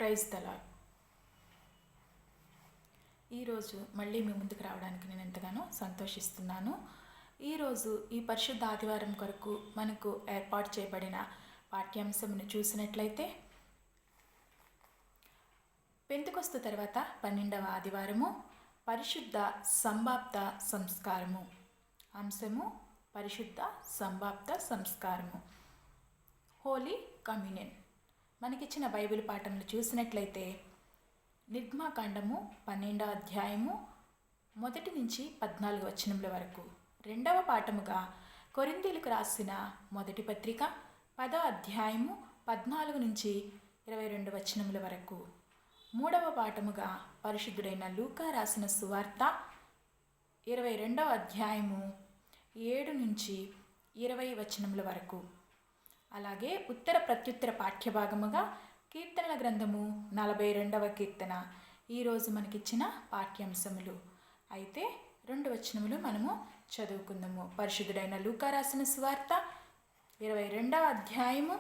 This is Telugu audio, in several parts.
Praise the lord. ఈరోజు మళ్ళీ మీ ముందుకు రావడానికి నేను ఎంతగానో సంతోషిస్తున్నాను. ఈరోజు ఈ పరిశుద్ధ ఆదివారం కొరకు మనకు ఏర్పాటు చేయబడిన పాఠ్యాంశమును చూసినట్లయితే, పెంతెకొస్తు తర్వాత 12వ ఆదివారము పరిశుద్ధ సంభాప్త సంస్కారము. అంశము పరిశుద్ధ సంభాప్త సంస్కారము, హోలీ కమ్యూనియన్. మనకిచ్చిన బైబిల్ పాఠంలో చూసినట్లయితే నిర్గమాకాండము 12వ అధ్యాయము 1 నుంచి 14 వచనముల వరకు, రెండవ పాఠముగా కొరింథీయులకు రాసిన మొదటి పత్రిక 10వ అధ్యాయము 14 నుంచి 22 వచనముల వరకు, మూడవ పాఠముగా పరిశుద్ధుడైన లూకా రాసిన సువార్త 22వ అధ్యాయము 7 నుంచి 20 వచనముల వరకు, అలాగే ఉత్తర ప్రత్యుత్తర పాఠ్యభాగముగా కీర్తనల గ్రంథము 42వ కీర్తన ఈరోజు మనకిచ్చిన పాఠ్యాంశములు. అయితే 2 వచనములు మనము చదువుకుందాము. పరిశుద్ధుడైన లూకా రాసిన సువార్త 22వ అధ్యాయము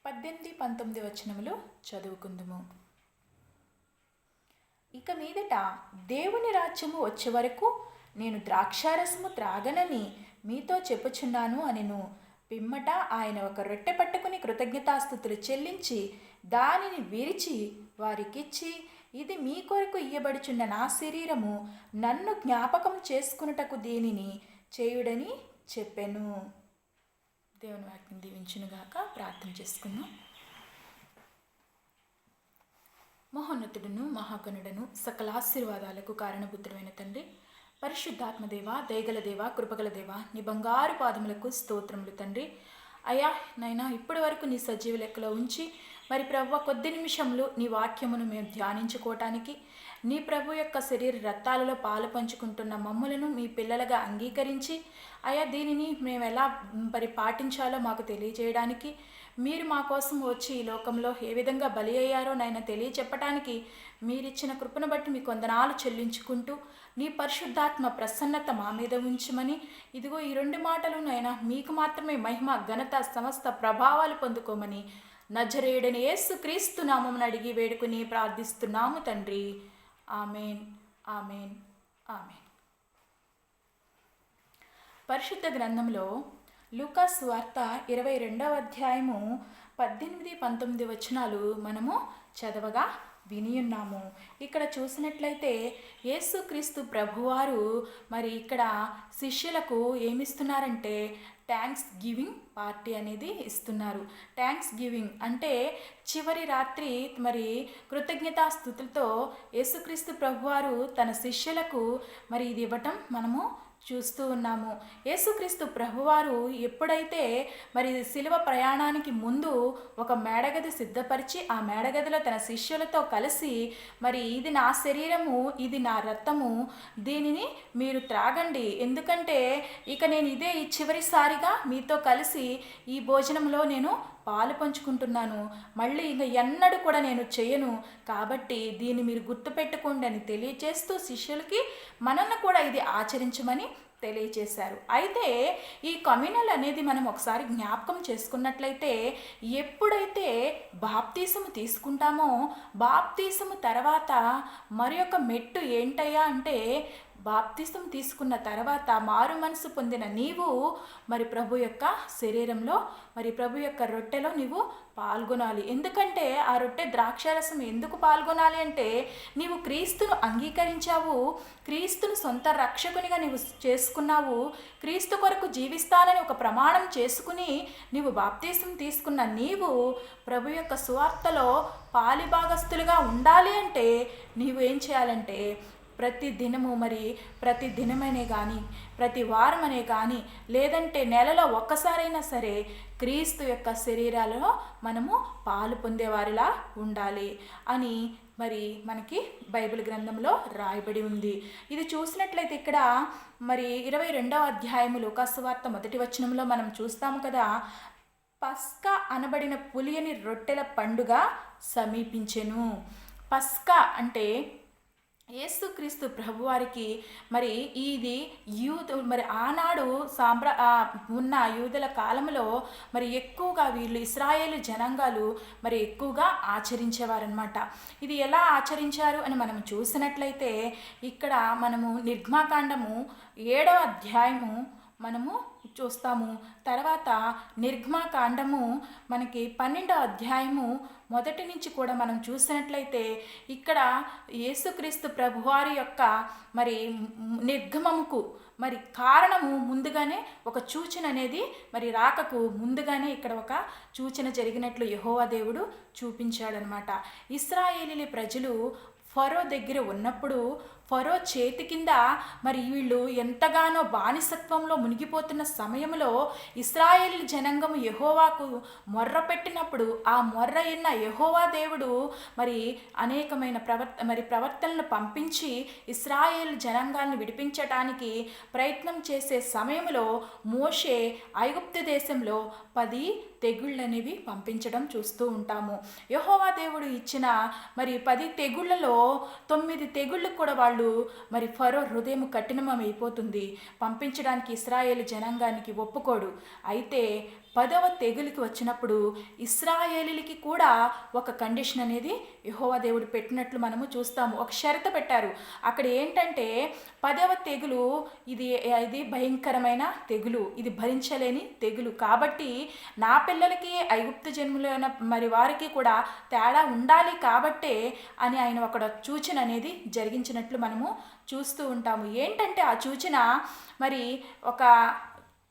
18-19 వచనములు చదువుకుందాము. ఇక మీదట దేవుని రాజ్యము వచ్చే వరకు నేను ద్రాక్షారసము త్రాగనని మీతో చెప్పుచున్నాను అనెను. పిమ్మట ఆయన ఒక రొట్టె పట్టుకుని కృతజ్ఞతాస్తుతులు చెల్లించి దానిని విరిచి వారికిచ్చి, ఇది మీ కొరకు ఇయ్యబడుచున్న నా శరీరము, నన్ను జ్ఞాపకం చేసుకున్నటకు దీనిని చేయుడని చెప్పెను. దేవుని వాక్యం దీవించునుగాక. ప్రార్థన చేసుకుందాం. మహోన్నతుడును మహాగణుడను సకల ఆశీర్వాదాలకు కారణభూతుడైన తండ్రి, పరిశుద్ధాత్మదేవ, దయగల దేవ, కృపగల దేవ, నీ బంగారు పాదములకు స్తోత్రములు తండ్రి. అయ్యా నైనా ఇప్పటి వరకు నీ సజీవ లెక్కలో ఉంచి మరి ప్రభువ కొద్ది నిమిషంలో నీ వాక్యమును మేము ధ్యానించుకోవటానికి, నీ ప్రభు యొక్క శరీర రక్తాలలో పాలు పంచుకుంటున్న మమ్ములను మీ పిల్లలుగా అంగీకరించి అయ్యా దీనిని మేము ఎలా పాటించాలో మాకు తెలియజేయడానికి, మీరు మా కోసం వచ్చి ఈ లోకంలో ఏ విధంగా బలి అయ్యారో నాయన తెలియచెప్పటానికి మీరిచ్చిన కృపను బట్టి మీ వందనాలు చెల్లించుకుంటూ, నీ పరిశుద్ధాత్మ ప్రసన్నత మా మీద ఉంచమని, ఇదిగో ఈ 2 మాటలు నాయన మీకు మాత్రమే మహిమ, ఘనత, సమస్త ప్రభావాలు పొందుకోమని నజరేయుడైన యేసు క్రీస్తు నామమున అడిగి వేడుకుని ప్రార్థిస్తున్నాము తండ్రి. Amen, amen, amen. పరిశుద్ధ గ్రంథంలో లూకా సువార్త 22వ అధ్యాయము 18-19 వచనాలు మనము చదవగా వినియున్నాము. ఇక్కడ చూసినట్లయితే యేసుక్రీస్తు ప్రభువారు మరి ఇక్కడ శిష్యులకు ఏమిస్తున్నారంటే థ్యాంక్స్ గివింగ్ పార్టీ అనేది ఇస్తున్నారు. థ్యాంక్స్ గివింగ్ అంటే చివరి రాత్రి మరి కృతజ్ఞతాస్తుతులతో యేసుక్రీస్తు ప్రభువారు తన శిష్యులకు మరి ఇది ఇవ్వటం మనము చూస్తూ ఉన్నాము. యేసుక్రీస్తు ప్రభువారు ఎప్పుడైతే మరి శిలువ ప్రయాణానికి ముందు ఒక మేడగది సిద్ధపరిచి ఆ మేడగదిలో తన శిష్యులతో కలిసి మరి ఇది నా శరీరము, ఇది నా రక్తము, దీనిని మీరు త్రాగండి, ఎందుకంటే ఇక నేను ఇదే ఈ చివరిసారిగా మీతో కలిసి ఈ భోజనంలో నేను పాలు పంచుకుంటున్నాను, మళ్ళీ ఇంకా ఎన్నడూ కూడా నేను చేయను, కాబట్టి దీన్ని మీరు గుర్తుపెట్టుకోండి అని తెలియజేస్తూ శిష్యులకి మనల్ని కూడా ఇది ఆచరించమని తెలియజేశారు. అయితే ఈ కమ్యూనల్ అనేది మనం ఒకసారి జ్ఞాపకం చేసుకున్నట్లయితే, ఎప్పుడైతే బాప్తీసము తీసుకుంటామో బాప్తీసము తర్వాత మరి ఒక మెట్టు ఏంటయ్యా అంటే, బాప్తిసం తీసుకున్న తర్వాత మారు మనసు పొందిన నీవు మరి ప్రభు యొక్క శరీరంలో మరి ప్రభు యొక్క రొట్టెలో నీవు పాల్గొనాలి. ఎందుకంటే ఆ రొట్టె ద్రాక్షారసం ఎందుకు పాల్గొనాలి అంటే, నీవు క్రీస్తును అంగీకరించావు, క్రీస్తును సొంత రక్షకునిగా నీవు చేసుకున్నావు, క్రీస్తు కొరకు జీవిస్తానని ఒక ప్రమాణం చేసుకుని నీవు బాప్తిసం తీసుకున్న నీవు ప్రభు యొక్క సువార్తలో పాలిభాగస్తులుగా ఉండాలి అంటే నీవు ఏం చేయాలంటే ప్రతి దినము మరి ప్రతి దినమనే కానీ ప్రతి వారమనే కానీ లేదంటే నెలలో ఒక్కసారైనా సరే క్రీస్తు యొక్క శరీరాలలో మనము పాలు పొందేవారిలా ఉండాలి అని మరి మనకి బైబిల్ గ్రంథంలో రాయబడి ఉంది. ఇది చూసినట్లయితే ఇక్కడ మరి 22వ అధ్యాయము లూకా సువార్త 1వ వచనంలో మనం చూస్తాము కదా, పస్కా అనబడిన పులియని రొట్టెల పండుగ సమీపించెను. పస్కా అంటే యేసుక్రీస్తు ప్రభువారికి మరి ఇది మరి ఆనాడు ఉన్న యూదుల కాలంలో మరి ఎక్కువగా వీళ్ళు ఇశ్రాయేలు జనాంగాలు మరి ఎక్కువగా ఆచరించేవారనమాట. ఇది ఎలా ఆచరించారు అని మనం చూసినట్లయితే ఇక్కడ మనము నిర్గమాకాండము 7వ అధ్యాయము మనము చూస్తాము. తర్వాత నిర్గమాకాండము మనకి 12వ అధ్యాయము మొదటి నుంచి కూడా మనం చూసినట్లయితే ఇక్కడ యేసుక్రీస్తు ప్రభువారి యొక్క మరి నిర్గమముకు మరి కారణము ముందుగానే ఒక సూచన అనేది మరి రాకకు ముందుగానే ఇక్కడ ఒక సూచన జరిగినట్లు యెహోవా దేవుడు చూపించాడనమాట. ఇశ్రాయేలీల ప్రజలు ఫరో దగ్గర ఉన్నప్పుడు ఫరో చేతి కింద మరి వీళ్ళు ఎంతగానో బానిసత్వంలో మునిగిపోతున్న సమయంలో ఇశ్రాయేలు జనాంగము యెహోవాకు మొర్ర పెట్టినప్పుడు ఆ మొర్ర అయిన యెహోవా దేవుడు మరి అనేకమైన ప్రవర్తనలు పంపించి ఇశ్రాయేలు జనాంగాన్ని విడిపించటానికి ప్రయత్నం చేసే సమయంలో మోషే ఐగుప్తు దేశంలో 10 తెగుళ్ళనేవి పంపించడం చూస్తూ ఉంటాము. యెహోవా దేవుడు ఇచ్చిన మరి 10 తెగుళ్ళలో 9 తెగుళ్ళు కూడా వాళ్ళు మరి ఫరో హృదయం కఠినమైపోతుంది, పంపించడానికి ఇశ్రాయేలు జనాంగానికి ఒప్పుకోడు. అయితే 10వ తెగులుకి వచ్చినప్పుడు ఇశ్రాయేలీలకి కూడా ఒక కండిషన్ అనేది యెహోవా దేవుడు పెట్టినట్లు మనము చూస్తాము. ఒక షరతు పెట్టారు. అక్కడ ఏంటంటే 10వ తెగులు ఇది భయంకరమైన తెగులు, ఇది భరించలేని తెగులు కాబట్టి నా పిల్లలకి ఐగుప్తు జన్ములైన మరి వారికి కూడా తేడా ఉండాలి కాబట్టే అని ఆయన ఒక సూచన అనేది జరిగించినట్లు మనము చూస్తూ ఉంటాము. ఏంటంటే ఆ సూచన మరి ఒక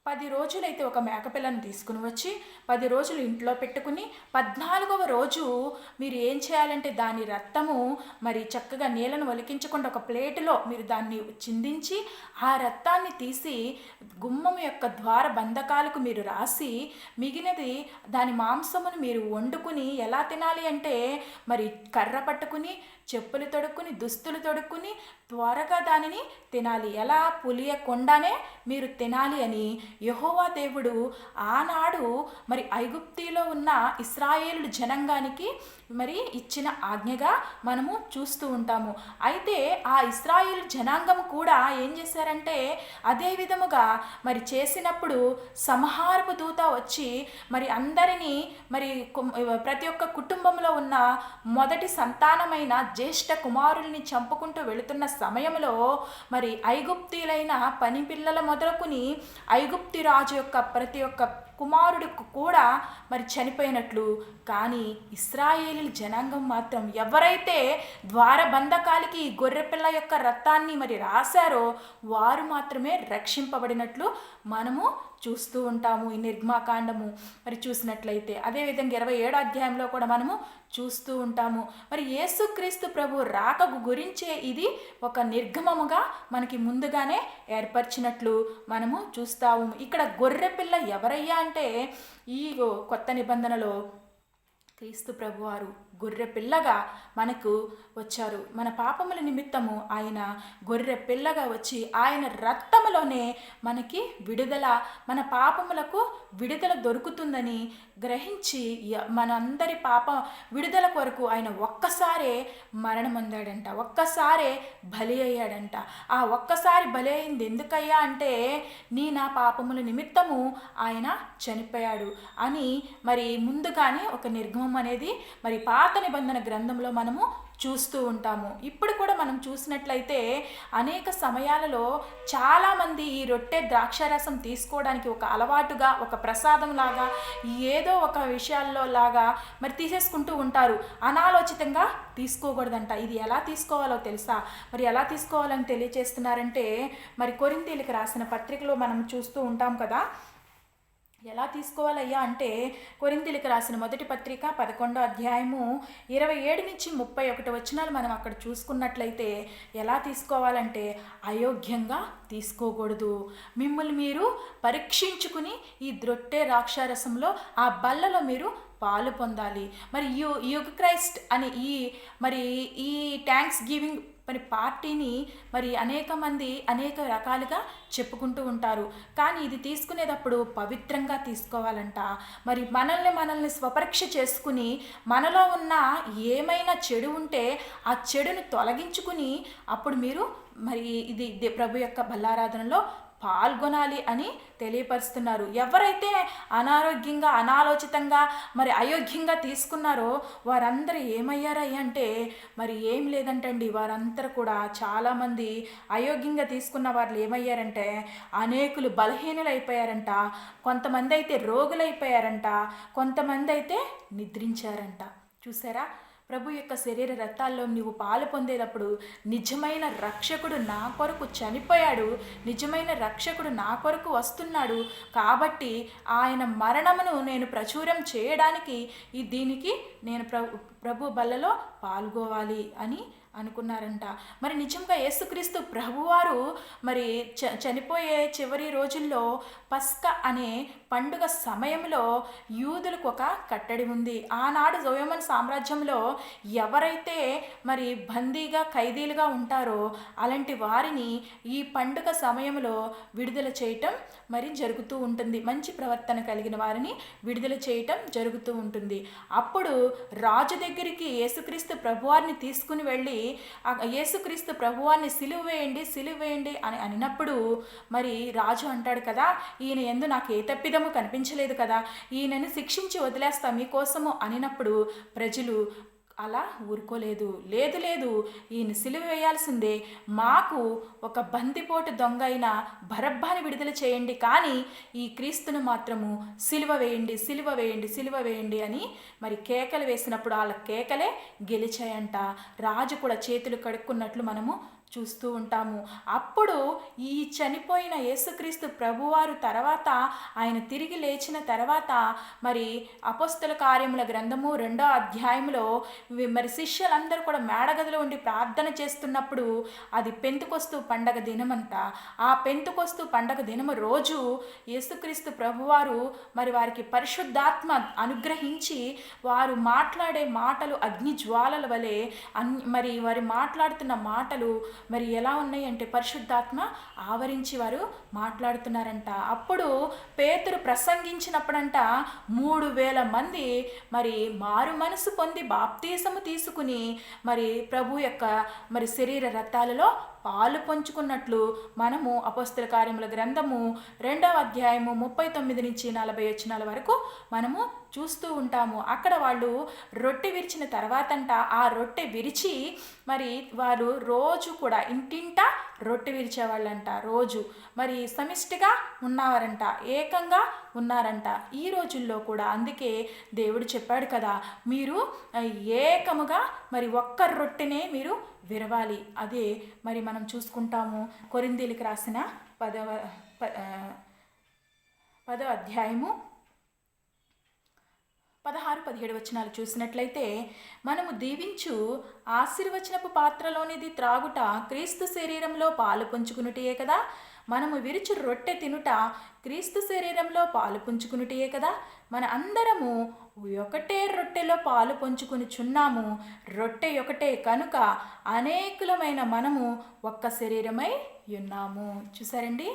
10 రోజులైతే ఒక మేకపిల్లను తీసుకుని వచ్చి 10 రోజులు ఇంట్లో పెట్టుకుని 14వ రోజు మీరు ఏం చేయాలంటే దాని రక్తము మరి చక్కగా నీళ్ళను ఒలికించకుండా ఒక ప్లేటులో మీరు దాన్ని చిందించి ఆ రక్తాన్ని తీసి గుమ్మం యొక్క ద్వార బంధకాలకు మీరు రాసి మిగిలినది దాని మాంసమును మీరు వండుకుని ఎలా తినాలి అంటే మరి కర్ర పట్టుకుని చెప్పులు తొడుక్కుని దుస్తులు తొడుక్కుని త్వరగా దానిని తినాలి, ఎలా పులియకుండానే మీరు తినాలి అని యెహోవా దేవుడు ఆనాడు మరి ఐగుప్తిలో ఉన్న ఇశ్రాయేలు జనాంగానికి మరి ఇచ్చిన ఆజ్ఞగా మనము చూస్తూ ఉంటాము. అయితే ఆ ఇశ్రాయేలు జనాంగం కూడా ఏం చేశారంటే అదే విధముగా మరి చేసినప్పుడు సంహారపు దూత వచ్చి మరి అందరినీ మరి ప్రతి ఒక్క కుటుంబంలో ఉన్న మొదటి సంతానమైన జ్యేష్ఠ కుమారుల్ని చంపుకుంటూ వెళుతున్న సమయంలో మరి ఐగుప్తీలైన పని పిల్లల మొదలుకుని ఐగుప్తి రాజు యొక్క ప్రతి ఒక్క కుమారుడికి కూడా మరి చనిపోయినట్లు. కానీ ఇశ్రాయేలీల జనాంగం మాత్రం ఎవరైతే ద్వారబంధకాలకి గొర్రెపిల్ల యొక్క రక్తాన్ని మరి రాశారో వారు మాత్రమే రక్షింపబడినట్లు మనము చూస్తూ ఉంటాము. ఈ నిర్గమాకాండము మరి చూసినట్లయితే అదేవిధంగా 27వ అధ్యాయంలో కూడా మనము చూస్తూ ఉంటాము. మరి యేసుక్రీస్తు ప్రభు రాకకు గురించే ఇది ఒక నిర్గమముగా మనకి ముందుగానే ఏర్పరిచినట్లు మనము చూస్తాము. ఇక్కడ గొర్రెపిల్ల ఎవరయ్యా అంటే ఈ కొత్త నిబంధనలో క్రీస్తు ప్రభువారు గొర్రె పిల్లగా మనకు వచ్చారు. మన పాపముల నిమిత్తము ఆయన గొర్రె పిల్లగా వచ్చి ఆయన రక్తములోనే మనకి విడుదల, మన పాపములకు విడుదల దొరుకుతుందని గ్రహించి మనందరి పాప విడుదల కొరకు ఆయన ఒక్కసారే మరణం పొందాడంట, ఒక్కసారే బలి అయ్యాడంట. ఆ ఒక్కసారి బలి అయింది ఎందుకయ్యా అంటే నా పాపముల నిమిత్తము ఆయన చనిపోయాడు అని మరి ముందుగానే ఒక నిర్గమం అనేది మరి పాత నిబంధన గ్రంథంలో మనము చూస్తూ ఉంటాము. ఇప్పుడు కూడా మనం చూసినట్లయితే అనేక సమయాలలో చాలామంది ఈ రొట్టె ద్రాక్షారసం తీసుకోవడానికి ఒక అలవాటుగా, ఒక ప్రసాదం లాగా, ఏదో ఒక విషయాల్లో లాగా మరి తీసేసుకుంటూ ఉంటారు. అనాలోచితంగా తీసుకోకూడదంట. ఇది ఎలా తీసుకోవాలో తెలుసా? మరి ఎలా తీసుకోవాలని తెలియచేస్తున్నారంటే మరి కొరింథీయులకు రాసిన పత్రికలో మనం చూస్తూ ఉంటాం కదా. ఎలా తీసుకోవాలయ్యా అంటే కొరింథీయులకు రాసిన మొదటి పత్రిక 11వ అధ్యాయము 27 నుంచి 31 వచనాలు మనం అక్కడ చూసుకున్నట్లయితే ఎలా తీసుకోవాలంటే అయోగ్యంగా తీసుకోకూడదు. మిమ్మల్ని మీరు పరీక్షించుకుని ఈ ద్రొట్టె ద్రాక్షారసంలో ఆ బల్లలో మీరు పాలు పొందాలి. మరి యుగ్ క్రైస్ట్ అని మరి ఈ థ్యాంక్స్ గివింగ్ మరి పార్టీని మరి అనేక మంది అనేక రకాలుగా చెప్పుకుంటూ ఉంటారు. కానీ ఇది తీసుకునేటప్పుడు పవిత్రంగా తీసుకోవాలంట. మరి మనల్ని స్వపరీక్ష చేసుకుని మనలో ఉన్న ఏమైనా చెడు ఉంటే ఆ చెడును తొలగించుకుని అప్పుడు మీరు మరి ఇది ప్రభు యొక్క బల్లారాధనలో పాల్గొనాలి అని తెలియపరుస్తున్నారు. ఎవరైతే అనారోగ్యంగా అనాలోచితంగా మరి అయోగ్యంగా తీసుకున్నారో వారందరూ ఏమయ్యారయ్య అంటే మరి ఏం లేదంటండి, వారందరూ కూడా చాలామంది అయోగ్యంగా తీసుకున్న వాళ్ళు ఏమయ్యారంటే అనేకులు బలహీనులు అయిపోయారంట, కొంతమంది అయితే రోగులైపోయారంట, కొంతమంది అయితే నిద్రించారంట. చూసారా, ప్రభు యొక్క శరీర రక్తాల్లో నీవు పాలు పొందేటప్పుడు నిజమైన రక్షకుడు నా కొరకు చనిపోయాడు, నిజమైన రక్షకుడు నా కొరకు వస్తున్నాడు కాబట్టి ఆయన మరణమును నేను ప్రచురం చేయడానికి దీనికి నేను ప్రభు బల్లలో పాల్గొవాలి అని అనుకున్నారంట. మరి నిజంగా యేసుక్రీస్తు ప్రభువారు మరి చనిపోయే చివరి రోజుల్లో పస్కా అనే పండుగ సమయంలో యూదులకు ఒక కట్టడి ఉంది. ఆనాడు రోమన్ సామ్రాజ్యంలో ఎవరైతే మరి బందీగా ఖైదీలుగా ఉంటారో అలాంటి వారిని ఈ పండుగ సమయంలో విడుదల చేయటం మరి జరుగుతూ ఉంటుంది. మంచి ప్రవర్తన కలిగిన వారిని విడుదల చేయటం జరుగుతూ ఉంటుంది. అప్పుడు రాజు దగ్గరికి యేసుక్రీస్తు ప్రభువారిని తీసుకుని వెళ్ళి యేసుక్రీస్తు ప్రభువాన్ని సిలువ వేయండి అని అనినప్పుడు మరి రాజు అంటాడు కదా, ఈయన యందు నాకు ఏ తప్పిదము కనిపించలేదు కదా, ఈయనని శిక్షించి వదిలేస్తా మీకోసము అనినప్పుడు ప్రజలు అలా ఊరుకోలేదు. లేదు ఈయన సిలువ వేయాల్సిందే, మాకు ఒక బందిపోటు దొంగ అయిన బరబ్బాని విడుదల చేయండి, కానీ ఈ క్రీస్తును మాత్రము సిలువ వేయండి అని మరి కేకలు వేసినప్పుడు వాళ్ళ కేకలే గెలిచాయంట. రాజు కూడా చేతులు కడుక్కున్నట్లు మనము చూస్తూ ఉంటాము. అప్పుడు ఈ చనిపోయిన యేసుక్రీస్తు ప్రభువారు తర్వాత ఆయన తిరిగి లేచిన తర్వాత మరి అపోస్తల కార్యముల గ్రంథము 2వ అధ్యాయంలో మరి శిష్యులందరూ కూడా మేడగదిలో ఉండి ప్రార్థన చేస్తున్నప్పుడు అది పెంతుకొస్తు పండగ దినమంట. ఆ పెంతుకొస్తు పండగ దినము రోజు యేసుక్రీస్తు ప్రభువారు మరి వారికి పరిశుద్ధాత్మ అనుగ్రహించి వారు మాట్లాడే మాటలు అగ్ని జ్వాలల వలె మరి వారు మాట్లాడుతున్న మాటలు మరి ఎలా ఉన్నాయి అంటే పరిశుద్ధాత్మ ఆవరించి వారు మాట్లాడుతున్నారంట. అప్పుడు పేతురు ప్రసంగించినప్పుడంట 3000 మంది మరి మారు మనసు పొంది బాప్తీసము తీసుకుని మరి ప్రభు యొక్క మరి శరీర రక్తాలలో పాలు పంచుకున్నట్లు మనము అపోస్తల కార్యముల గ్రంథము 2వ అధ్యాయము 39 నుంచి 40 వచనాల వరకు మనము చూస్తూ ఉంటాము. అక్కడ వాళ్ళు రొట్టె విరిచిన తర్వాతంట ఆ రొట్టె విరిచి మరి వారు రోజు కూడా ఇంటింటా రొట్టె విరిచేవాళ్ళంట. రోజు మరి సమిష్టిగా ఉన్నవారంట, ఏకంగా ఉన్నారంట. ఈ రోజుల్లో కూడా అందుకే దేవుడు చెప్పాడు కదా, మీరు ఏకముగా మరి ఒక్క రొట్టెనే మీరు విరవాలి. అదే మరి మనం చూసుకుంటాము కొరింథీయులకు రాసిన 10వ అధ్యాయము 16-17 వచనాలు చూసినట్లయితే, మనము దీవించు ఆశీర్వచనపు పాత్రలోనిది త్రాగుట క్రీస్తు శరీరంలో పాలు పంచుకునుటయే కదా, మనము విరుచు రొట్టె తినుట క్రీస్తు శరీరంలో పాలు పంచుకునుటయే కదా, మన అందరము ఒకటే రొట్టెలో పాలు పంచుకునిచున్నాము, రొట్టె ఒకటే కనుక అనేకులమైన మనము ఒక్క శరీరమై ఉన్నాము. చూసారండి,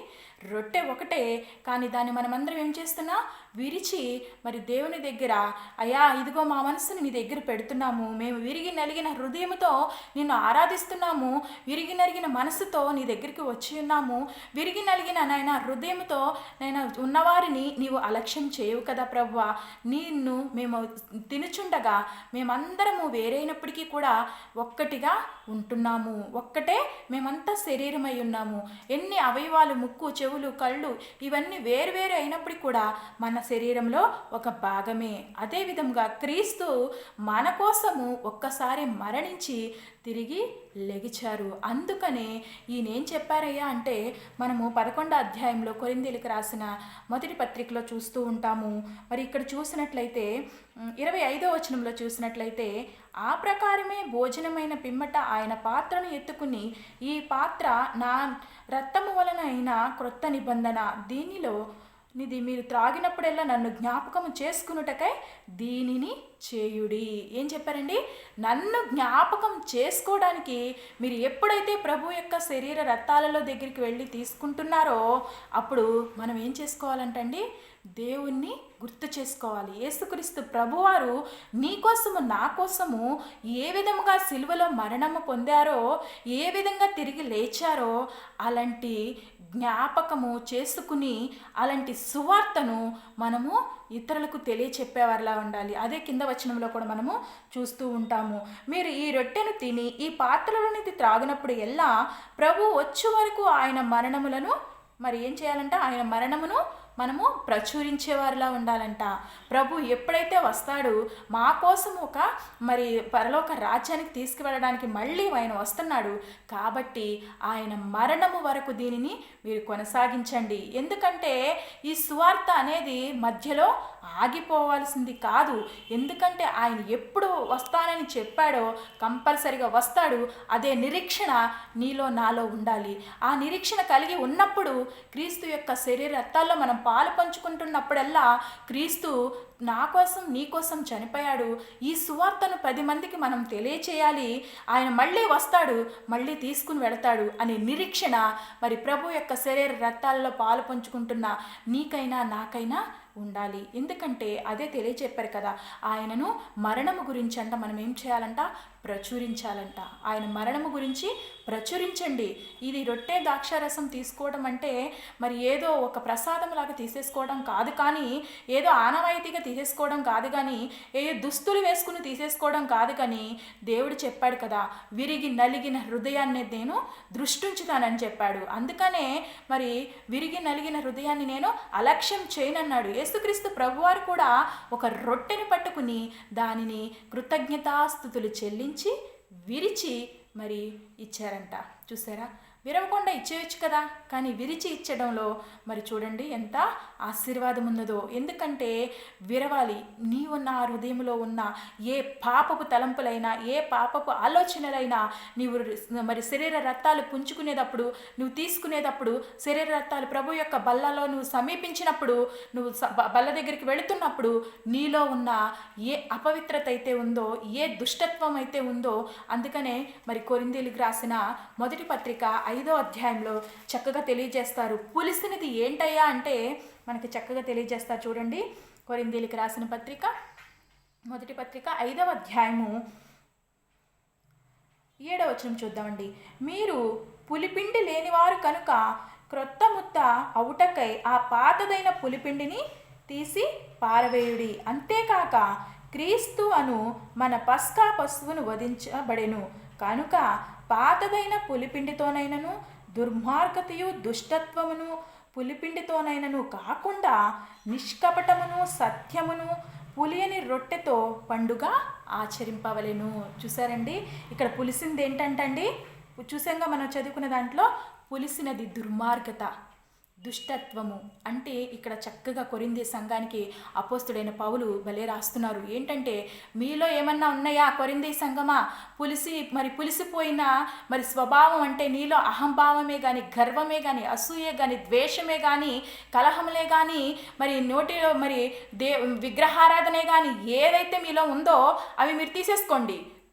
రొట్టె ఒకటే కానీ దాన్ని మనమందరం ఏం చేస్తున్నా విరిచి మరి దేవుని దగ్గర, అయ్యా ఇదిగో మా మనసుని నీ దగ్గర పెడుతున్నాము, మేము విరిగి నలిగిన హృదయంతో నిన్ను ఆరాధిస్తున్నాము, విరిగి నలిగిన మనసుతో నీ దగ్గరికి వచ్చి ఉన్నాము, విరిగి నలిగిన నాయన హృదయంతో నేను ఉన్నవారిని నీవు అలక్ష్యం చేయవు కదా ప్రభువా, నిన్ను మేము తినుచుండగా మేమందరము వేరైనప్పటికీ కూడా ఒక్కటిగా ఉంటున్నాము, ఒక్కటే మేమంతా శరీరమై ఉన్నాము. ఎన్ని అవయవాలు, ముక్కు, చెవులు, కళ్ళు ఇవన్నీ వేరువేరు అయినప్పటికీ కూడా మన శరీరంలో ఒక భాగమే. అదేవిధంగా క్రీస్తు మన కోసము ఒక్కసారి మరణించి తిరిగి లెగిచారు. అందుకనే ఈయన ఏం చెప్పారయ్యా అంటే, మనము 11వ అధ్యాయంలో కొరింథీయులకు రాసిన మొదటి పత్రికలో చూస్తూ ఉంటాము. మరి ఇక్కడ చూసినట్లయితే 25వ వచనంలో చూసినట్లయితే, ఆ ప్రకారమే భోజనమైన పిమ్మట ఆయన పాత్రను ఎత్తుకుని, ఈ పాత్ర నా రక్తము వలన అయిన క్రొత్త నిబంధన, దీనిలో ఇది మీరు త్రాగినప్పుడల్లా నన్ను జ్ఞాపకం చేసుకున్నటకై దీనిని చేయుడి. ఏం చెప్పారండి? నన్ను జ్ఞాపకం చేసుకోవడానికి మీరు ఎప్పుడైతే ప్రభు యొక్క శరీర రక్తాలలో దగ్గరికి వెళ్ళి తీసుకుంటున్నారో అప్పుడు మనం ఏం చేసుకోవాలంటండి? దేవుణ్ణి గుర్తు చేసుకోవాలి. యేసుక్రీస్తు ప్రభువారు నీకోసము నా కోసము ఏ విధముగా సిలువలో మరణము పొందారో, ఏ విధంగా తిరిగి లేచారో అలాంటి జ్ఞాపకము చేసుకుని అలాంటి సువార్తను మనము ఇతరులకు తెలియచెప్పేవారిలా ఉండాలి. అదే కింద వచనంలో కూడా మనము చూస్తూ ఉంటాము. మీరు ఈ రొట్టెను తిని ఈ పాత్రలోనిది త్రాగినప్పుడు ఎల్లా ప్రభు వచ్చే వరకు ఆయన మరణములను మరి ఏం చేయాలంట? ఆయన మరణమును మనము ప్రచురించేవారిలా ఉండాలంట. ప్రభు ఎప్పుడైతే వస్తాడు మా కోసం ఒక మరి పరలోక రాజ్యానికి తీసుకువెళ్ళడానికి మళ్ళీ ఆయన వస్తున్నాడు కాబట్టి ఆయన మరణము వరకు దీనిని మీరు కొనసాగించండి. ఎందుకంటే ఈ సువార్త అనేది మధ్యలో ఆగిపోవాల్సింది కాదు. ఎందుకంటే ఆయన ఎప్పుడు వస్తానని చెప్పాడో కంపల్సరిగా వస్తాడు. అదే నిరీక్షణ నీలో నాలో ఉండాలి. ఆ నిరీక్షణ కలిగి ఉన్నప్పుడు క్రీస్తు యొక్క శరీర రక్తాల్లో మనం పాలు పంచుకుంటున్నప్పుడల్లా క్రీస్తు నా కోసం నీ కోసం చనిపోయాడు, ఈ సువార్తను 10 మందికి మనం తెలియచేయాలి, ఆయన మళ్ళీ వస్తాడు, మళ్ళీ తీసుకుని వెళతాడు అనే నిరీక్షణ మరి ప్రభు యొక్క శరీర రక్తాలలో పాలు పంచుకుంటున్న నీకైనా నాకైనా ఉండాలి. ఎందుకంటే అదే తెలియచెప్పారు కదా, ఆయనను మరణము గురించి అంట మనం ఏం చేయాలంట? ప్రచురించాలంట. ఆయన మరణము గురించి ప్రచురించండి. ఇది రొట్టె ద్రాక్షారసం తీసుకోవడం అంటే మరి ఏదో ఒక ప్రసాదం లాగా తీసేసుకోవడం కాదు, కానీ ఏదో ఆనవాయితీగా తీసేసుకోవడం కాదు, కానీ ఏ దుస్తులు వేసుకుని తీసేసుకోవడం కాదు, కానీ దేవుడు చెప్పాడు కదా, విరిగి నలిగిన హృదయాన్ని నేను దృష్టించుతానని చెప్పాడు. అందుకనే మరి విరిగి నలిగిన హృదయాన్ని నేను అలక్ష్యం చేయనన్నాడు. యేసుక్రీస్తు ప్రభువారు కూడా ఒక రొట్టెని పట్టుకుని దానిని కృతజ్ఞతాస్తుతులు చెల్లించి విరిచి మరి ఇచ్చారంట. చూసారా? విరవకుండా ఇచ్చేయచ్చు కదా, కానీ విరిచి ఇచ్చడంలో మరి చూడండి ఎంత ఆశీర్వాదం ఉన్నదో. ఎందుకంటే విరవాలి. నీవు నా హృదయంలో ఉన్న ఏ పాపపు తలంపులైనా, ఏ పాపపు ఆలోచనలైనా నీవు మరి శరీర రక్తాలు పుంజుకునేటప్పుడు, నువ్వు తీసుకునేటప్పుడు, శరీర రక్తాలు ప్రభు యొక్క బల్లలో నువ్వు సమీపించినప్పుడు, నువ్వు బల్ల దగ్గరికి వెళుతున్నప్పుడు నీలో ఉన్న ఏ అపవిత్రత అయితే ఉందో, ఏ దుష్టత్వం అయితే ఉందో, అందుకనే మరి కొరింథీయులకు రాసిన మొదటి పత్రిక 5వ అధ్యాయంలో చక్కగా తెలియజేస్తారు. పులిసినది ఏంటయ్యా అంటే మనకి చక్కగా తెలియజేస్తారు. చూడండి, కొరింథీయులకు రాసిన పత్రిక మొదటి పత్రిక 5వ అధ్యాయము 7వ వచనం చూద్దామండి. మీరు పులిపిండి లేనివారు కనుక క్రొత్త ముద్ద అవుటకై ఆ పాతదైన పులిపిండిని తీసి పారవేయుడి. అంతేకాక క్రీస్తు అను మన పస్కా పశువును వధించబడెను కనుక పాతదైన పులిపిండితోనైనను దుర్మార్గతయు దుష్టత్వమును పులిపిండితోనైనను కాకుండా నిష్కపటమును సత్యమును పులియని రొట్టెతో పండుగ ఆచరింపవలెను. చూసారండి, ఇక్కడ పులిసింది ఏంటంటండి? చూసాంగా మనం చదువుకున్న దాంట్లో పులిసినది దుర్మార్గత, దుష్టత్వము. అంటే ఇక్కడ చక్కగా కొరింథీ సంఘానికి అపోస్తుడైన పౌలు భలే రాస్తున్నారు. ఏంటంటే మీలో ఏమన్నా ఉన్నాయా కొరింథీ సంఘమా? పులిసిపోయిన మరి స్వభావం అంటే నీలో అహంభావమే కానీ, గర్వమే కానీ, అసూయే కానీ, ద్వేషమే కానీ, కలహములే కానీ, మరి నోటిలో మరి విగ్రహారాధనే కానీ ఏదైతే మీలో ఉందో అవి మీరు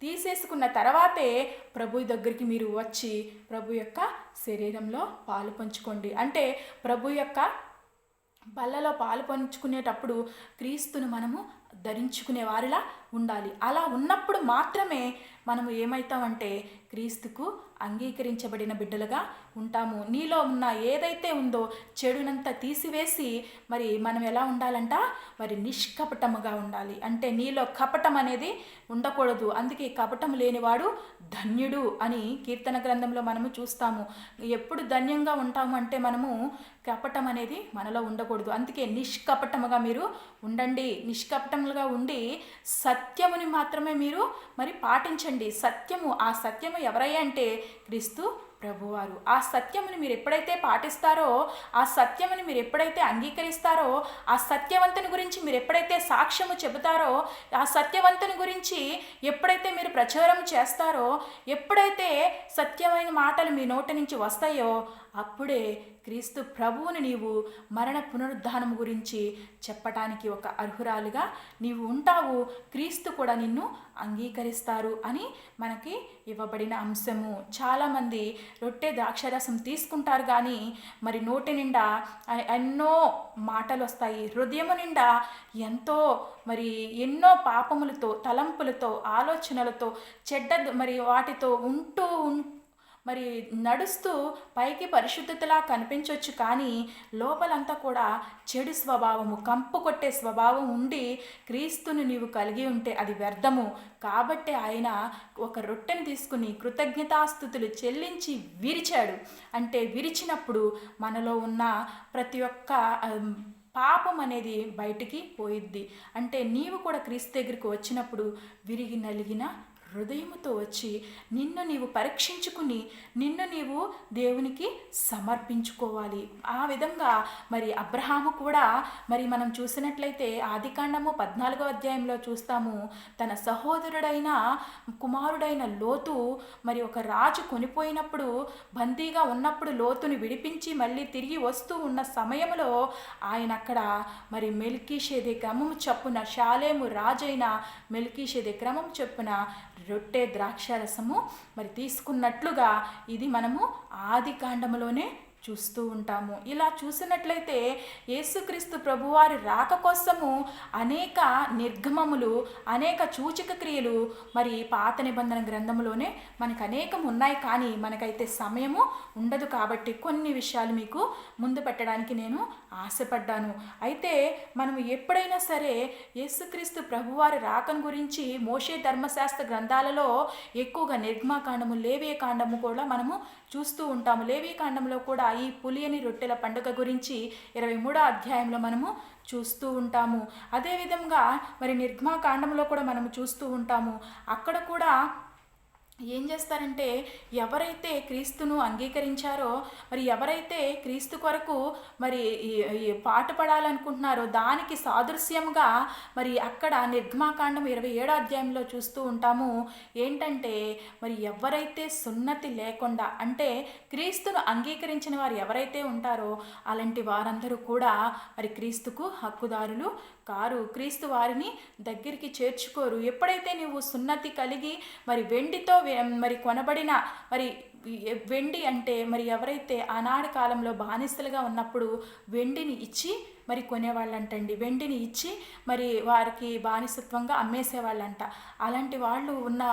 తీసేసుకున్న తర్వాతే ప్రభు దగ్గరికి మీరు వచ్చి ప్రభు యొక్క శరీరంలో పాలు పంచుకోండి. అంటే ప్రభు యొక్క బల్లలో పాలు పంచుకునేటప్పుడు క్రీస్తును మనము ధరించుకునే వారిలా ఉండాలి. అలా ఉన్నప్పుడు మాత్రమే మనము ఏమవుతామంటే క్రీస్తుకు అంగీకరించబడిన బిడ్డలుగా ఉంటాము. నీలో ఉన్న ఏదైతే ఉందో చెడునంతా తీసివేసి మరి మనం ఎలా ఉండాలంట? మరి నిష్కపటముగా ఉండాలి. అంటే నీలో కపటం అనేది ఉండకూడదు. అందుకే కపటం లేనివాడు ధన్యుడు అని కీర్తన గ్రంథంలో మనము చూస్తాము. ఎప్పుడు ధన్యంగా ఉంటాము అంటే మనము కపటం అనేది మనలో ఉండకూడదు. అందుకే నిష్కపటముగా మీరు ఉండండి. నిష్కపటములుగా ఉండి సత్యముని మాత్రమే మీరు మరి పాటించండి. ఆ సత్యము ఎవరయ్యా అంటే క్రీస్తు ప్రభువారు. ఆ సత్యముని మీరు ఎప్పుడైతే పాటిస్తారో, ఆ సత్యముని మీరు ఎప్పుడైతే అంగీకరిస్తారో, ఆ సత్యవంతుని గురించి మీరు ఎప్పుడైతే సాక్ష్యము చెబుతారో, ఆ సత్యవంతుని గురించి ఎప్పుడైతే మీరు ప్రచారం చేస్తారో, ఎప్పుడైతే సత్యమైన మాటలు మీ నోటి నుంచి వస్తాయో అప్పుడే క్రీస్తు ప్రభువుని నీవు మరణ పునరుద్ధానం గురించి చెప్పటానికి ఒక అర్హురాలుగా నీవు ఉంటావు. క్రీస్తు కూడా నిన్ను అంగీకరిస్తారు అని మనకి ఇవ్వబడిన అంశము. చాలామంది రొట్టె ద్రాక్షరసం తీసుకుంటారు కానీ మరి నోటి నిండా ఎన్నో మాటలు వస్తాయి, హృదయము నిండా ఎన్నో పాపములతో, తలంపులతో, ఆలోచనలతో, చెడ్డ వాటితో ఉంటూ నడుస్తూ పైకి పరిశుద్ధతలా కనిపించవచ్చు కానీ లోపలంతా కూడా చెడు స్వభావము, కంపు కొట్టే స్వభావం ఉండి క్రీస్తుని నీవు కలిగి ఉంటే అది వ్యర్థము. కాబట్టి ఆయన ఒక రొట్టెను తీసుకుని కృతజ్ఞతాస్తుతులు చెల్లించి విరిచాడు. అంటే విరిచినప్పుడు మనలో ఉన్న ప్రతి ఒక్క పాపం అనేది బయటికి పోయిద్ది. అంటే నీవు కూడా క్రీస్తు దగ్గరికి వచ్చినప్పుడు విరిగి నలిగిన హృదయముతో వచ్చి నిన్ను నీవు పరీక్షించుకుని నిన్ను నీవు దేవునికి సమర్పించుకోవాలి. ఆ విధంగా అబ్రహాము కూడా మనం చూసినట్లయితే ఆదికాండము 14వ అధ్యాయంలో చూస్తాము. తన సహోదరుడైన కుమారుడైన లోతు ఒక రాజు కొనిపోయినప్పుడు బందీగా ఉన్నప్పుడు లోతుని విడిపించి మళ్ళీ తిరిగి వస్తూ ఉన్న సమయంలో ఆయన అక్కడ మెల్కీషెదెకు క్రమము చొప్పున, షాలేము రాజైన మెల్కీషెదెకు క్రమం చొప్పున రొట్టె ద్రాక్షరసము తీసుకున్నట్లుగా ఇది మనము ఆది కాండములోనే చూస్తూ ఉంటాము. ఇలా చూసినట్లయితే యేసుక్రీస్తు ప్రభువారి రాక కోసము అనేక నిర్గమములు, అనేక సూచక క్రియలు పాత నిబంధన గ్రంథములోనే మనకు అనేకం ఉన్నాయి. కానీ మనకైతే సమయము ఉండదు కాబట్టి కొన్ని విషయాలు మీకు ముందు పెట్టడానికి నేను ఆశపడ్డాను. అయితే మనం ఎప్పుడైనా సరే యేసుక్రీస్తు ప్రభువారి రాకను గురించి మోషే ధర్మశాస్త్ర గ్రంథాలలో ఎక్కువగా నిర్గమకాండము, లేవియ కాండము కూడా మనము చూస్తూ ఉంటాము. లేవియ కాండంలో కూడా ఈ పులియని రొట్టెల పండుగ గురించి 23వ అధ్యాయంలో మనము చూస్తూ ఉంటాము. అదేవిధంగా నిర్గమకాండంలో కూడా మనము చూస్తూ ఉంటాము. అక్కడ కూడా ఏం చేస్తారంటే ఎవరైతే క్రీస్తును అంగీకరించారో ఎవరైతే క్రీస్తు కొరకు పాటుపడాలనుకుంటున్నారో దానికి సాదృశ్యంగా అక్కడ నిర్గమకాండం 27వ అధ్యాయంలో చూస్తూ ఉంటాము. ఏంటంటే ఎవరైతే సున్నతి లేకుండా, అంటే క్రీస్తును అంగీకరించిన వారు ఎవరైతే ఉంటారో అలాంటి వారందరూ కూడా క్రీస్తుకు హక్కుదారులు కారు. క్రీస్తు వారిని దగ్గరికి చేర్చుకోరు. ఎప్పుడైతే నువ్వు సున్నతి కలిగి వెండితో కొనబడిన వెండి అంటే ఎవరైతే ఆనాడు కాలంలో బానిసలుగా ఉన్నప్పుడు వెండిని ఇచ్చి కొనేవాళ్ళంటండి. వెండిని ఇచ్చి వారికి బానిసత్వంగా అమ్మేసేవాళ్ళంట. అలాంటి వాళ్ళు ఉన్న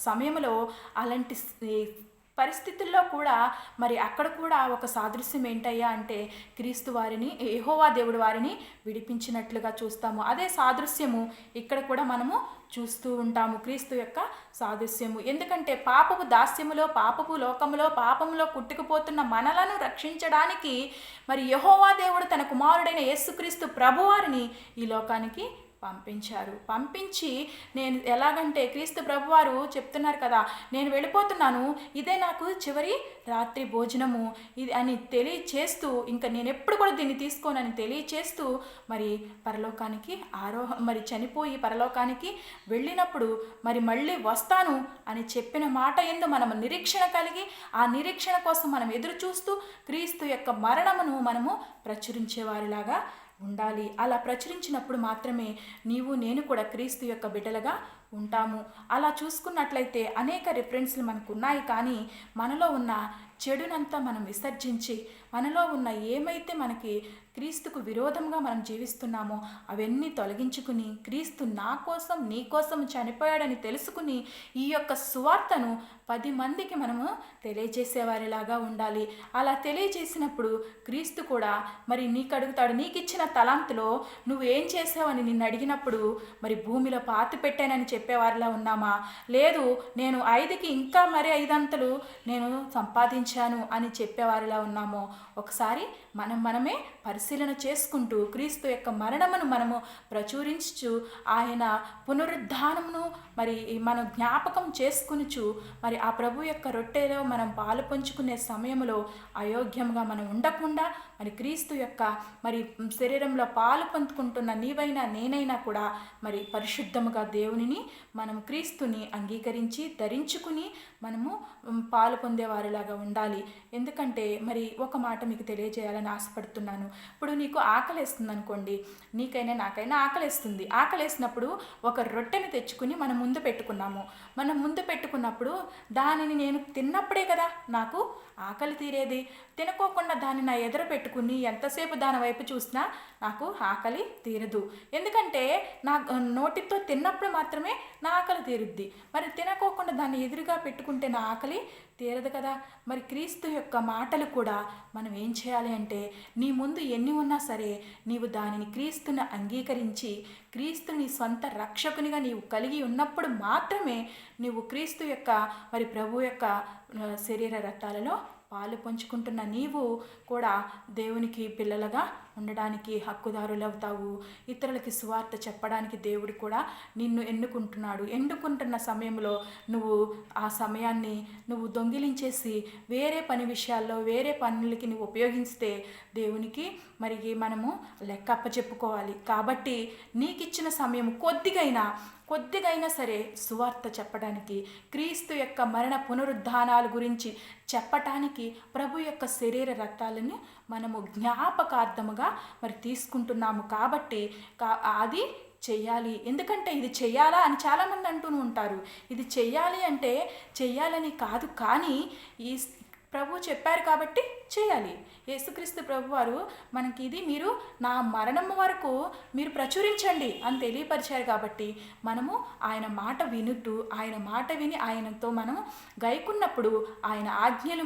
సమయంలో అలాంటి పరిస్థితుల్లో కూడా అక్కడ కూడా ఒక సాదృశ్యం ఏంటయ్యా అంటే క్రీస్తు వారిని, యెహోవా దేవుడు వారిని విడిపించినట్లుగా చూస్తాము. అదే సాదృశ్యము ఇక్కడ కూడా మనము చూస్తూ ఉంటాము, క్రీస్తు యొక్క సాదృశ్యము. ఎందుకంటే పాపపు దాస్యములో, పాపపు లోకములో, పాపములో కుట్టుకుపోతున్న మనలను రక్షించడానికి యెహోవా దేవుడు తన కుమారుడైన యేసుక్రీస్తు ప్రభువారిని ఈ లోకానికి పంపించి నేను ఎలాగంటే క్రీస్తు ప్రభువారు చెప్తున్నారు కదా, నేను వెళ్ళిపోతున్నాను, ఇదే నాకు చివరి రాత్రి భోజనము ఇది అని తెలియచేస్తూ, ఇంకా నేను ఎప్పుడు కూడా దీన్ని తీసుకోనని తెలియచేస్తూ పరలోకానికి చనిపోయి పరలోకానికి వెళ్ళినప్పుడు మళ్ళీ వస్తాను అని చెప్పిన మాట యందు మనము నిరీక్షణ కలిగి ఆ నిరీక్షణ కోసం మనం ఎదురు చూస్తూ క్రీస్తు యొక్క మరణమును మనము ప్రచురించేవారిలాగా ఉండాలి. అలా ప్రచురించినప్పుడు మాత్రమే నీవు నేను కూడా క్రీస్తు యొక్క బిడ్డలుగా ఉంటాము. అలా చూసుకున్నట్లయితే అనేక రిఫరెన్స్లు మనకు ఉన్నాయి. కానీ మనలో ఉన్న చెడునంతా మనం విసర్జించి మనలో ఉన్న ఏమైతే మనకి క్రీస్తుకు విరోధంగా మనం జీవిస్తున్నామో అవన్నీ తొలగించుకుని క్రీస్తు నా కోసం నీ కోసం చనిపోయాడని తెలుసుకుని ఈ యొక్క సువార్తను 10 మందికి మనము తెలియజేసేవారిలాగా ఉండాలి. అలా తెలియజేసినప్పుడు క్రీస్తు కూడా నీకు అడుగుతాడు, నీకు ఇచ్చిన తలాంతులో నువ్వు ఏం చేసావని నిన్ను అడిగినప్పుడు భూమిలో పాతి పెట్టానని చెప్పేవారిలా ఉన్నామా, లేదు నేను 5కి ఇంకా 5 అంతలు నేను సంపాదించాను అని చెప్పేవారిలా ఉన్నామో ఒకసారి మనమే పరిశీలన చేసుకుంటూ క్రీస్తు యొక్క మరణమును మనము ప్రచురించు ఆయన పునరుద్ధానమును మనం జ్ఞాపకం చేసుకునిచు ఆ ప్రభు యొక్క రొట్టెలో మనం పాలు పంచుకునే సమయంలో అయోగ్యంగా మనం ఉండకుండా మరి క్రీస్తు యొక్క మరి శరీరంలో పాలు పంచుకుంటున్న నీవైనా నేనైనా కూడా మరి పరిశుద్ధముగా దేవునిని మనం క్రీస్తుని అంగీకరించి ధరించుకుని మనము పాలు పొందేవారిలాగా ఉండాలి. ఎందుకంటే మరి ఒక మాట మీకు తెలియజేయాలని ఆశపడుతున్నాను. ఇప్పుడు నీకు ఆకలేస్తుంది అనుకోండి, నీకైనా నాకైనా ఆకలేస్తుంది. ఆకలేసినప్పుడు ఒక రొట్టెని తెచ్చుకుని మనం ముందు పెట్టుకున్నాము. మనం ముందు పెట్టుకున్నప్పుడు దానిని నేను తిన్నప్పుడే కదా నాకు ఆకలి తీరేది. తినుకోకుండా దాన్ని నా ఎదురు పెట్టుకుని ఎంతసేపు దాని వైపు చూసినా నాకు ఆకలి తీరదు. ఎందుకంటే నా నోటితో తిన్నప్పుడు మాత్రమే నా ఆకలి తీరుద్ది. మరి తినకోకుండా దాన్ని ఎదురుగా పెట్టుకుంటే నా ఆకలి తీరదు కదా. మరి క్రీస్తు యొక్క మాటలు కూడా మనం ఏం చేయాలి అంటే, నీ ముందు ఎన్ని ఉన్నా సరే నీవు దానిని క్రీస్తుని అంగీకరించి క్రీస్తుని సొంత రక్షకునిగా నీవు కలిగి ఉన్నప్పుడు మాత్రమే నీవు క్రీస్తు యొక్క మరి ప్రభు యొక్క శరీర రక్తాలలో పాలు పంచుకుంటున్న నీవు కూడా దేవునికి పిల్లలుగా ఉండడానికి హక్కుదారులవుతావు. ఇతరులకి సువార్త చెప్పడానికి దేవుడు కూడా నిన్ను ఎన్నుకుంటున్న సమయంలో నువ్వు ఆ సమయాన్ని నువ్వు దొంగిలించేసి వేరే పని విషయాల్లో వేరే పనులకి నువ్వు ఉపయోగిస్తే దేవునికి మరి మనము లెక్క అప్పచెప్పుకోవాలి. కాబట్టి నీకు ఇచ్చిన సమయం కొద్దిగైనా సరే సువార్త చెప్పడానికి, క్రీస్తు యొక్క మరణ పునరుద్ధానాల గురించి చెప్పటానికి ప్రభు యొక్క శరీర రక్తాలను మనము జ్ఞాపకార్థముగా మరి తీసుకుంటున్నాము. కాబట్టి అది చెయ్యాలి. ఎందుకంటే ఇది చెయ్యాలా అని చాలామంది అంటూ ఉంటారు. ఇది చెయ్యాలి అంటే చెయ్యాలని కాదు, కానీ ఈ ప్రభు చెప్పారు కాబట్టి చేయాలి. యేసుక్రీస్తు ప్రభు వారు మనకి ఇది మీరు నా మరణం వరకు మీరు ప్రచురించండి అని తెలియపరిచారు. కాబట్టి మనము ఆయన మాట విని ఆయనతో మనం గైకున్నప్పుడు, ఆయన ఆజ్ఞలు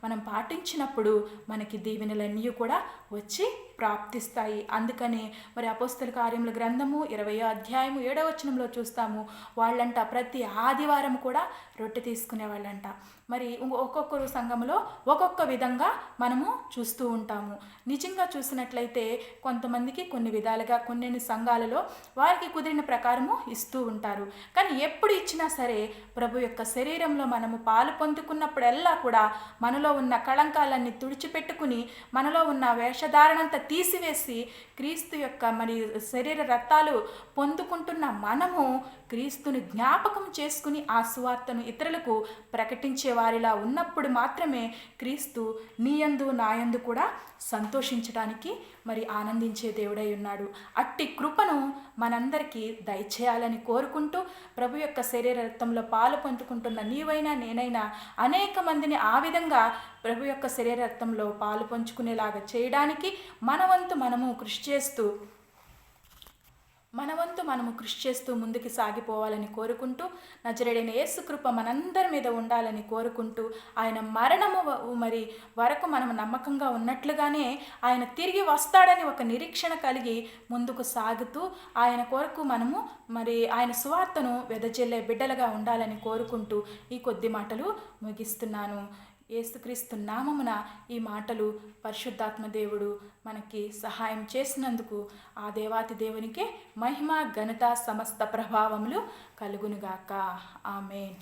మనం పాటించినప్పుడు మనకి దీవెనలన్నీ కూడా వచ్చి ప్రాప్తిస్తాయి. అందుకనే మరి అపోస్తల కార్యముల గ్రంథము 20వ అధ్యాయము 7వ వచనంలో చూస్తాము, వాళ్ళంట ప్రతి ఆదివారం కూడా రొట్టె తీసుకునే వాళ్ళంట. మరి ఒక్కొక్కరు సంఘంలో ఒక్కొక్క విధంగా మనము చూస్తూ ఉంటాము. నిజంగా చూసినట్లయితే కొంతమందికి కొన్ని విధాలుగా కొన్ని సంఘాలలో వారికి కుదిరిన ప్రకారము ఇస్తూ ఉంటారు. కానీ ఎప్పుడు ఇచ్చినా సరే ప్రభు యొక్క శరీరంలో మనము పాలు పొందుకున్నప్పుడల్లా కూడా మనలో ఉన్న కళంకాలన్నీ తుడిచిపెట్టుకుని మనలో ఉన్న వేషధారణంతా తీసివేసి క్రీస్తు యొక్క మరి శరీర రక్తాలు పొందుకుంటున్న మనము క్రీస్తుని జ్ఞాపకం చేసుకుని ఆ సువార్తను ఇతరులకు ప్రకటించే వారిలా ఉన్నప్పుడు మాత్రమే క్రీస్తు నీయందు నాయందు కూడా సంతోషించడానికి మరి ఆనందించే దేవుడై ఉన్నాడు. అట్టి కృపను మనందరికీ దయచేయాలని కోరుకుంటూ, ప్రభు యొక్క శరీర రక్తంలో పాలు పంచుకుంటున్న నీవైనా నేనైనా అనేక మందిని ఆ విధంగా ప్రభు యొక్క శరీర రక్తంలో పాలు పంచుకునేలాగా చేయడానికి మన వంతు మనము కృషి చేస్తూ ముందుకు సాగిపోవాలని కోరుకుంటూ, నజరేయుడైన యేసు కృప మనందరి మీద ఉండాలని కోరుకుంటూ, ఆయన మరణము మరి వరకు మనం నమ్మకంగా ఉన్నట్లుగానే ఆయన తిరిగి వస్తాడని ఒక నిరీక్షణ కలిగి ముందుకు సాగుతూ ఆయన కొరకు మనము మరి ఆయన సువార్తను వెదజల్లే బిడ్డలుగా ఉండాలని కోరుకుంటూ ఈ కొద్ది మాటలు ముగిస్తున్నాను. యేసుక్రీస్తు నామమున ఈ మాటలు పరిశుద్ధాత్మ దేవుడు మనకి సహాయం చేసినందుకు ఆ దేవాతి దేవునికే మహిమ ఘనత సమస్త ప్రభావములు కలుగునుగాక. ఆమేన్.